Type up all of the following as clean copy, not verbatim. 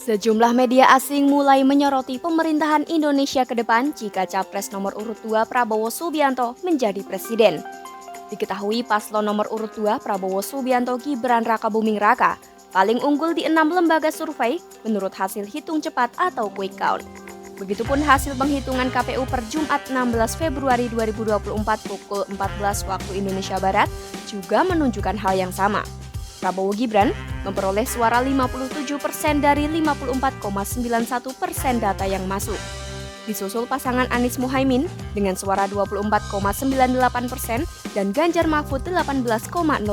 Sejumlah media asing mulai menyoroti pemerintahan Indonesia ke depan jika Capres nomor urut 2 Prabowo Subianto menjadi presiden. Diketahui paslon nomor urut 2 Prabowo Subianto Gibran Rakabuming Raka paling unggul di 6 lembaga survei menurut hasil hitung cepat atau quick count. Begitupun hasil penghitungan KPU per Jumat 16 Februari 2024 pukul 14 waktu Indonesia Barat juga menunjukkan hal yang sama. Prabowo Gibran memperoleh suara 57% dari 54,91% data yang masuk. Disusul pasangan Anies Muhaimin dengan suara 24,98% dan Ganjar Mahfud 18,02%.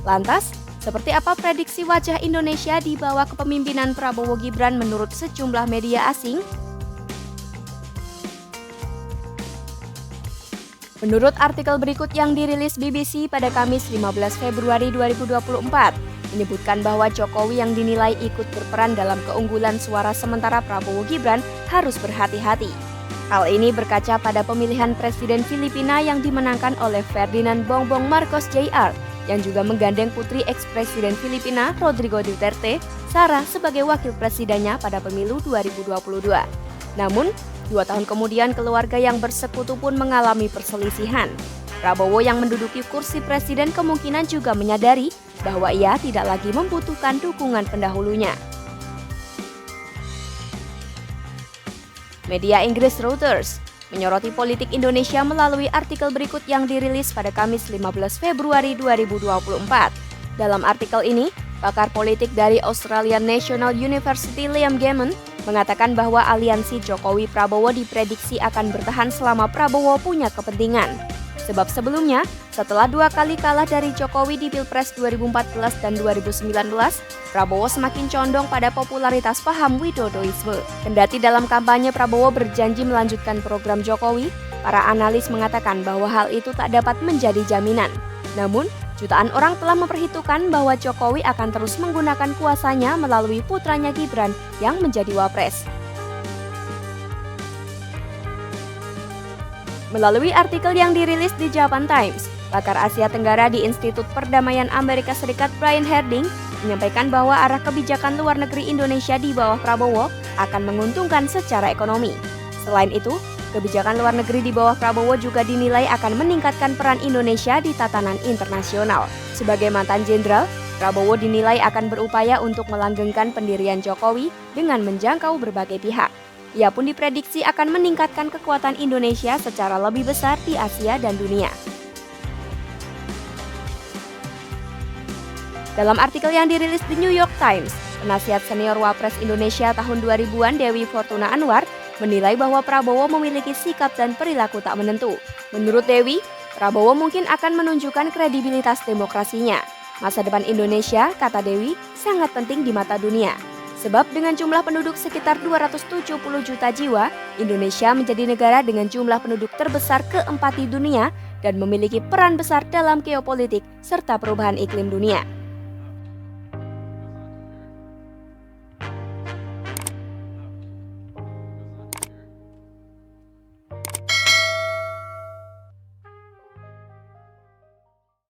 Lantas, seperti apa prediksi wajah Indonesia di bawah kepemimpinan Prabowo Gibran menurut sejumlah media asing? Menurut artikel berikut yang dirilis BBC pada Kamis 15 Februari 2024, menyebutkan bahwa Jokowi yang dinilai ikut berperan dalam keunggulan suara sementara Prabowo Gibran harus berhati-hati. Hal ini berkaca pada pemilihan Presiden Filipina yang dimenangkan oleh Ferdinand Bongbong Marcos Jr. yang juga menggandeng putri eks-presiden Filipina Rodrigo Duterte, Sara sebagai wakil presidennya pada pemilu 2022. Namun, 2 tahun kemudian keluarga yang bersekutu pun mengalami perselisihan. Prabowo yang menduduki kursi presiden kemungkinan juga menyadari bahwa ia tidak lagi membutuhkan dukungan pendahulunya. Media Inggris Reuters menyoroti politik Indonesia melalui artikel berikut yang dirilis pada Kamis 15 Februari 2024. Dalam artikel ini, pakar politik dari Australian National University Liam Gammon mengatakan bahwa aliansi Jokowi-Prabowo diprediksi akan bertahan selama Prabowo punya kepentingan. Sebab sebelumnya, setelah 2 kali kalah dari Jokowi di Pilpres 2014 dan 2019, Prabowo semakin condong pada popularitas paham Widodoisme. Kendati dalam kampanye Prabowo berjanji melanjutkan program Jokowi, para analis mengatakan bahwa hal itu tak dapat menjadi jaminan. Namun, jutaan orang telah memperhitungkan bahwa Jokowi akan terus menggunakan kuasanya melalui putranya Gibran yang menjadi wapres. Melalui artikel yang dirilis di Japan Times, pakar Asia Tenggara di Institut Perdamaian Amerika Serikat Brian Herding menyampaikan bahwa arah kebijakan luar negeri Indonesia di bawah Prabowo akan menguntungkan secara ekonomi. Selain itu, kebijakan luar negeri di bawah Prabowo juga dinilai akan meningkatkan peran Indonesia di tatanan internasional. Sebagai mantan jenderal, Prabowo dinilai akan berupaya untuk melanggengkan pendirian Jokowi dengan menjangkau berbagai pihak. Ia pun diprediksi akan meningkatkan kekuatan Indonesia secara lebih besar di Asia dan dunia. Dalam artikel yang dirilis di New York Times, penasihat senior Wapres Indonesia tahun 2000-an Dewi Fortuna Anwar menilai bahwa Prabowo memiliki sikap dan perilaku tak menentu. Menurut Dewi, Prabowo mungkin akan menunjukkan kredibilitas demokrasinya. Masa depan Indonesia, kata Dewi, sangat penting di mata dunia. Sebab dengan jumlah penduduk sekitar 270 juta jiwa, Indonesia menjadi negara dengan jumlah penduduk terbesar keempat di dunia dan memiliki peran besar dalam geopolitik serta perubahan iklim dunia.